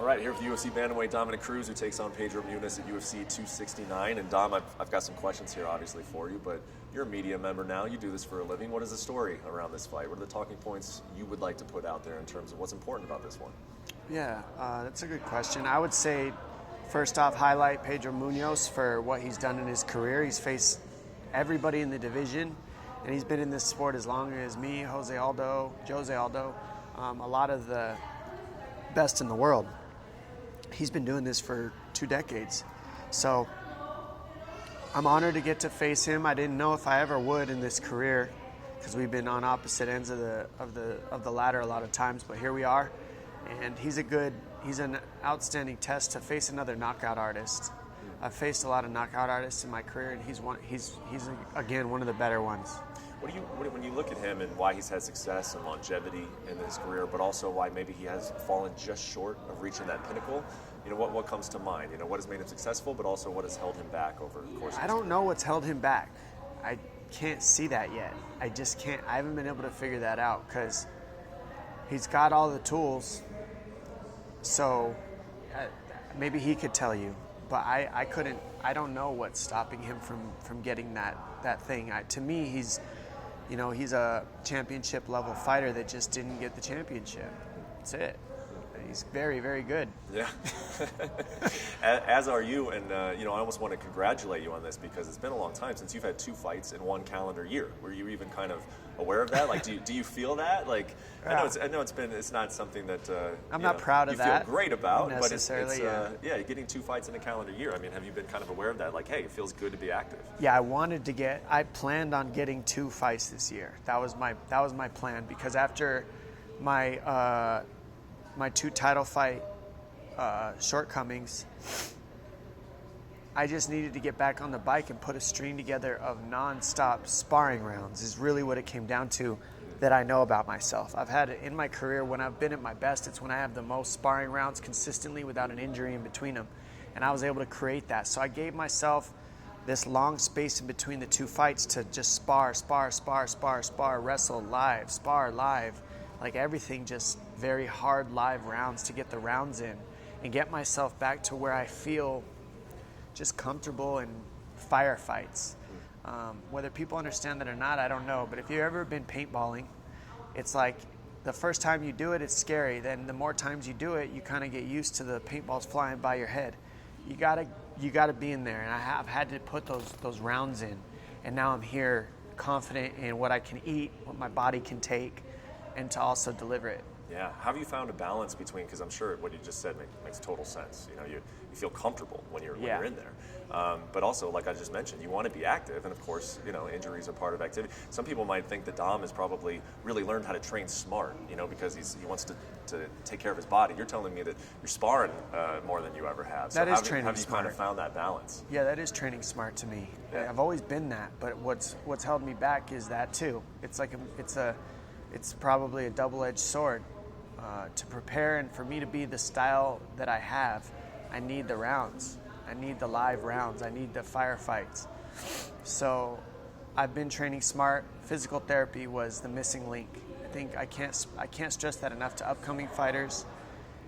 All right, here with UFC bantamweight Dominick Cruz, who takes on Pedro Munhoz at UFC 269. And Dom, I've got some questions here, obviously, for you, but you're a media member now. You do this for a living. What is the story around this fight? What are the talking points you would like to put out there in terms of what's important about this one? Yeah, that's a good question. I would say, first off, highlight Pedro Munhoz for what he's done in his career. He's faced everybody in the division, and he's been in this sport as long as me, Jose Aldo, a lot of the best in the world. He's been doing this for 2 decades. So I'm honored to get to face him. I didn't know if I ever would in this career because we've been on opposite ends of the ladder a lot of times, but here we are. And he's an outstanding test to face another knockout artist. I've faced a lot of knockout artists in my career, and he's again one of the better ones. When you look at him and why he's had success and longevity in his career, but also why maybe he has fallen just short of reaching that pinnacle, what comes to mind? What has made him successful, but also what has held him back over the course of his career? I don't know what's held him back. I can't see that yet. I just can't. I haven't been able to figure that out because he's got all the tools. So maybe he could tell you, but I couldn't. I don't know what's stopping him from getting that thing. To me, he's a championship level fighter that just didn't get the championship. That's it. He's very, very good. Yeah. As are you, and I almost want to congratulate you on this because it's been a long time since you've had 2 fights in 1 calendar year. Were you even kind of aware of that? Like, do you feel that? Like, yeah. I know it's not something that I'm not proud of that. You feel great about, but it's getting 2 fights in a calendar year. I mean, have you been kind of aware of that? Like, hey, it feels good to be active. Yeah, I planned on getting 2 fights this year. That was my plan because after my 2 title fight shortcomings, I just needed to get back on the bike and put a string together of non-stop sparring rounds is really what it came down to that I know about myself. I've had it in my career when I've been at my best, it's when I have the most sparring rounds consistently without an injury in between them. And I was able to create that. So I gave myself this long space in between the 2 fights to just spar, wrestle live, spar live. Like everything, just very hard live rounds to get the rounds in and get myself back to where I feel just comfortable in firefights. Whether people understand that or not, I don't know. But if you've ever been paintballing, it's like the first time you do it, it's scary. Then the more times you do it, you kind of get used to the paintballs flying by your head. You gotta be in there, and I've had to put those rounds in. And now I'm here confident in what I can eat, what my body can take, and to also deliver it. Yeah. How have you found a balance between, because I'm sure what you just said makes total sense. You feel comfortable when you're in there. But also, like I just mentioned, you want to be active. And of course, injuries are part of activity. Some people might think that Dom has probably really learned how to train smart, because he wants to take care of his body. You're telling me that you're sparring more than you ever have. So that is training have you smart. Kind of found that balance? Yeah, that is training smart to me. Yeah. I've always been that, but what's held me back is that too. It's probably a double-edged sword. To prepare and for me to be the style that I have, I need the rounds. I need the live rounds. I need the firefights. So I've been training smart. Physical therapy was the missing link. I think I can't stress that enough to upcoming fighters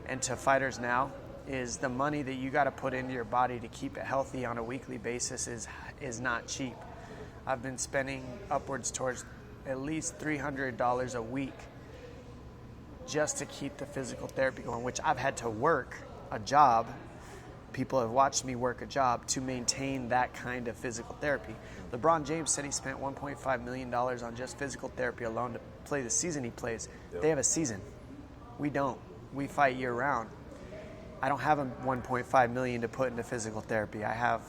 and to fighters now is the money that you got to put into your body to keep it healthy on a weekly basis is not cheap. I've been spending upwards towards at least $300 a week just to keep the physical therapy going, which I've had to work a job. People have watched me work a job to maintain that kind of physical therapy. LeBron James said he spent $1.5 million on just physical therapy alone to play the season he plays. Yep. They have a season. We don't. We fight year round. I don't have a $1.5 million to put into physical therapy. I have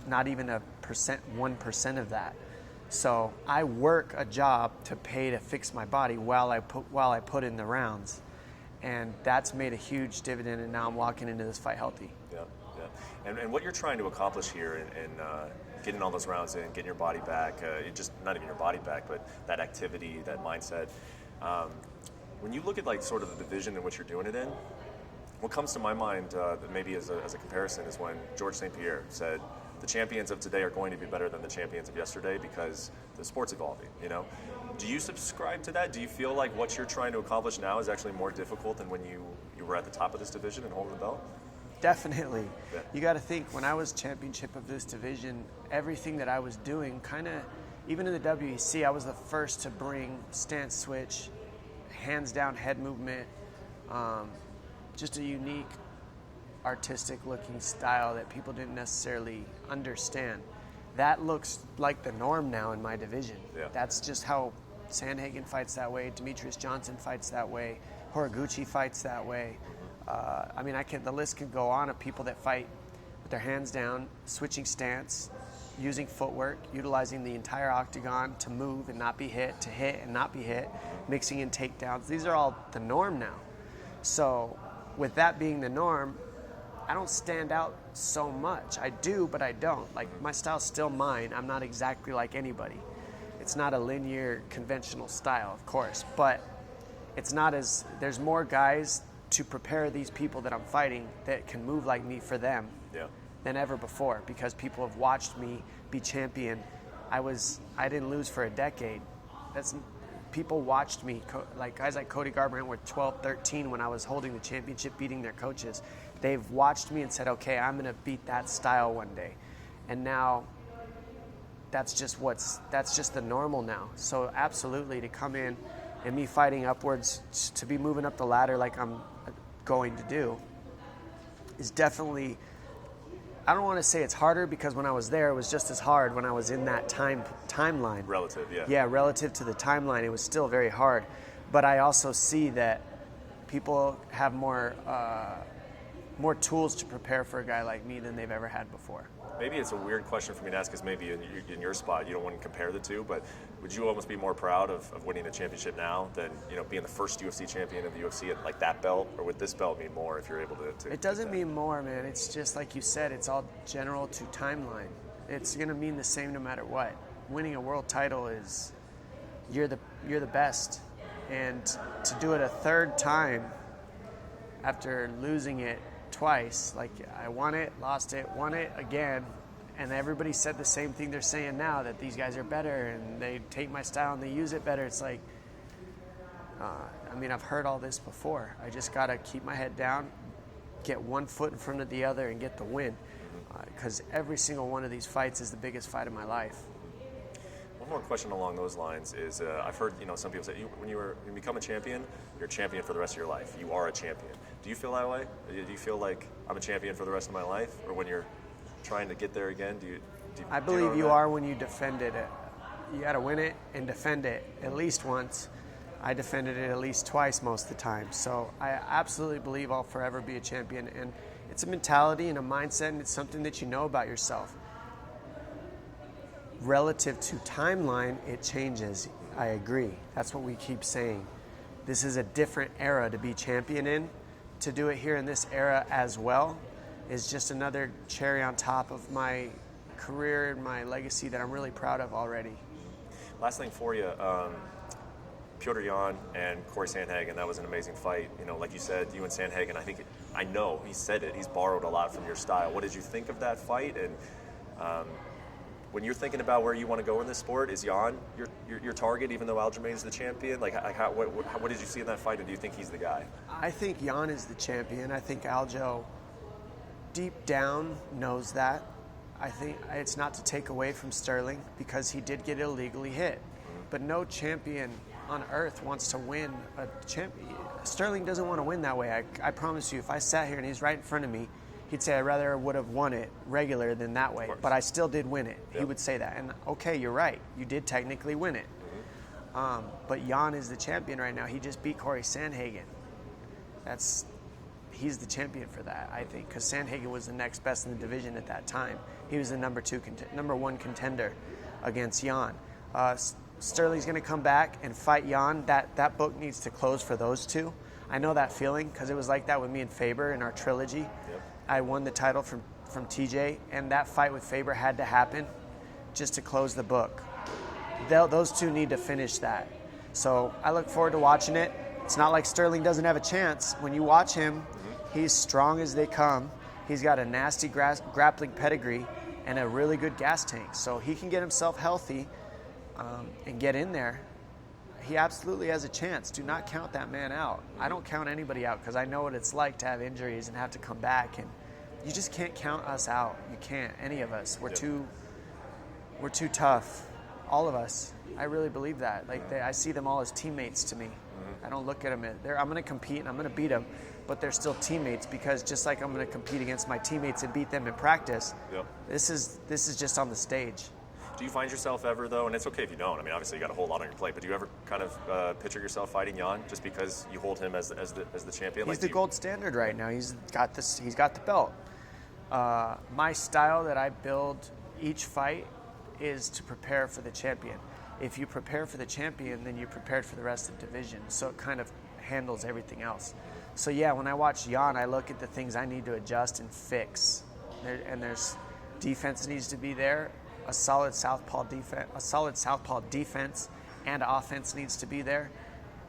not even 1% of that. So I work a job to pay to fix my body while I put in the rounds, and that's made a huge dividend. And now I'm walking into this fight healthy. Yeah. And what you're trying to accomplish here in getting all those rounds in, getting your body back, just not even your body back, but that activity, that mindset. When you look at like sort of the division in which you're doing it in, what comes to my mind that maybe as a comparison is when George St. Pierre said, the champions of today are going to be better than the champions of yesterday because the sport's evolving, Do you subscribe to that? Do you feel like what you're trying to accomplish now is actually more difficult than when you you were at the top of this division and holding the belt? Definitely. Yeah. You got to think, when I was championship of this division, everything that I was doing, kind of, even in the WEC, I was the first to bring stance switch, hands down head movement, just a unique, artistic looking style that people didn't necessarily understand. That looks like the norm now in my division. Yeah. That's just how Sandhagen fights that way, Demetrius Johnson fights that way, Horiguchi fights that way. I mean, the list could go on of people that fight with their hands down, switching stance, using footwork, utilizing the entire octagon to move and not be hit, to hit and not be hit, mixing in takedowns. These are all the norm now. So with that being the norm, I don't stand out so much. I do, but I don't. Like, my style's still mine. I'm not exactly like anybody. It's not a linear, conventional style, of course, but it's not as, there's more guys to prepare these people that I'm fighting that can move like me for them than ever before, because people have watched me be champion. I didn't lose for a decade. People watched me, like guys like Cody Garbrandt were 12, 13 when I was holding the championship, beating their coaches. They've watched me and said, okay, I'm gonna beat that style one day. And now that's just the normal now. So absolutely, to come in and me fighting upwards, to be moving up the ladder like I'm going to do, is definitely, I don't want to say it's harder, because when I was there, it was just as hard when I was in that timeline. Relative, yeah. Yeah, relative to the timeline, it was still very hard. But I also see that people have more tools to prepare for a guy like me than they've ever had before. Maybe it's a weird question for me to ask, because maybe in your spot you don't want to compare the two, but would you almost be more proud of winning a championship now than being the first UFC champion of the UFC at like that belt, or would this belt mean more if you're able to It doesn't mean more, man. It's just like you said, it's all general to timeline. It's going to mean the same no matter what. Winning a world title is, you're the best, and to do it a third time after losing it twice, like I won it, lost it, won it again, and everybody said the same thing they're saying now, that these guys are better and they take my style and they use it better. It's like, I mean, I've heard all this before. I just got to keep my head down, get one foot in front of the other, and get the win, because every single one of these fights is the biggest fight of my life. One more question along those lines is, I've heard some people say when you become a champion, you're a champion for the rest of your life. You are a champion. Do you feel that way? Do you feel like I'm a champion for the rest of my life, or when you're trying to get there again, I believe you are when you defended it. You got to win it and defend it at least once. I defended it at least twice most of the time. So I absolutely believe I'll forever be a champion, and it's a mentality and a mindset, and it's something that you know about yourself. Relative to timeline, it changes. I agree. That's what we keep saying. This is a different era to be champion in. To do it here in this era as well is just another cherry on top of my career and my legacy that I'm really proud of already. Last thing for you, Petr Yan and Corey Sandhagen, that was an amazing fight. Like you said, you and Sandhagen, I know he said it, he's borrowed a lot from your style. What did you think of that fight? And when you're thinking about where you want to go in this sport, is Yan your target, even though Aljamain's the champion? What did you see in that fight, and do you think he's the guy? I think Yan is the champion. I think Aljo, deep down, knows that. I think it's not to take away from Sterling, because he did get illegally hit. But no champion on earth wants to win a champion. Sterling doesn't want to win that way. I promise you, if I sat here and he's right in front of me, he'd say, I rather would have won it regular than that way, but I still did win it. Yep. He would say that. And okay, you're right. You did technically win it. But Yan is the champion right now. He just beat Corey Sandhagen. He's the champion for that, I think, because Sandhagen was the next best in the division at that time. He was the number one contender against Yan. Sterling's going to come back and fight Yan. That book needs to close for those two. I know that feeling, because it was like that with me and Faber in our trilogy. Yep. I won the title from TJ, and that fight with Faber had to happen just to close the book. Those two need to finish that. So I look forward to watching it. It's not like Sterling doesn't have a chance. When you watch him, he's strong as they come. He's got a nasty grappling pedigree and a really good gas tank. So he can get himself healthy and get in there. he absolutely has a chance. Do not count that man out. I don't count anybody out because I know what it's like to have injuries and have to come back. And you just can't count us out. You can't, any of us. We're too tough, all of us. I really believe that. Like I see them all as teammates to me. I don't look at them as I'm going to compete and I'm going to beat them, but they're still teammates because just like I'm going to compete against my teammates and beat them in practice. This is just on the stage. Do you find yourself ever, though, and it's okay if you don't, I mean, obviously you got a whole lot on your plate, but do you ever kind of picture yourself fighting Yan just because you hold him as the champion? He's the gold standard right now. He's got the belt. My style that I build each fight is to prepare for the champion. If you prepare for the champion, then you're prepared for the rest of the division. So it kind of handles everything else. So yeah, when I watch Yan, I look at the things I need to adjust and fix. There's defense needs to be there. A solid southpaw defense and offense needs to be there,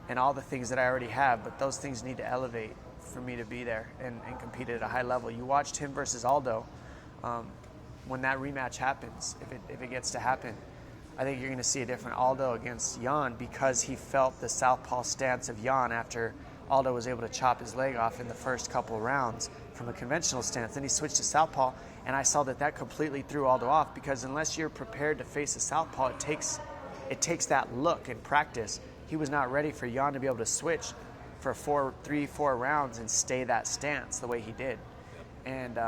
and all the things that I already have. But those things need to elevate for me to be there and compete at a high level. You watched him versus Aldo. When that rematch happens, if it gets to happen, I think you're going to see a different Aldo against Yan because he felt the southpaw stance of Yan after Aldo was able to chop his leg off in the first couple rounds from a conventional stance. Then he switched to southpaw, and I saw that completely threw Aldo off because unless you're prepared to face a southpaw, it takes that look in practice. He was not ready for Yan to be able to switch for 4 rounds and stay that stance the way he did. And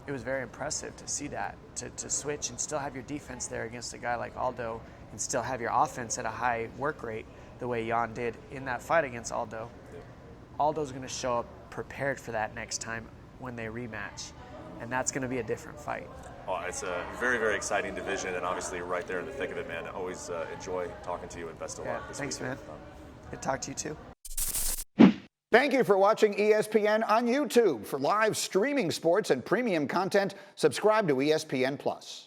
it was very impressive to see that, to switch and still have your defense there against a guy like Aldo and still have your offense at a high work rate the way Yan did in that fight against Aldo. Aldo's going to show up prepared for that next time when they rematch, and that's going to be a different fight. Oh, it's a very, very exciting division, and obviously you're right there in the thick of it, man. I always enjoy talking to you, and best of luck this thanks, weekend. man. Good to talk to you, too. Thank you for watching ESPN on YouTube. For live streaming sports and premium content, subscribe to ESPN+.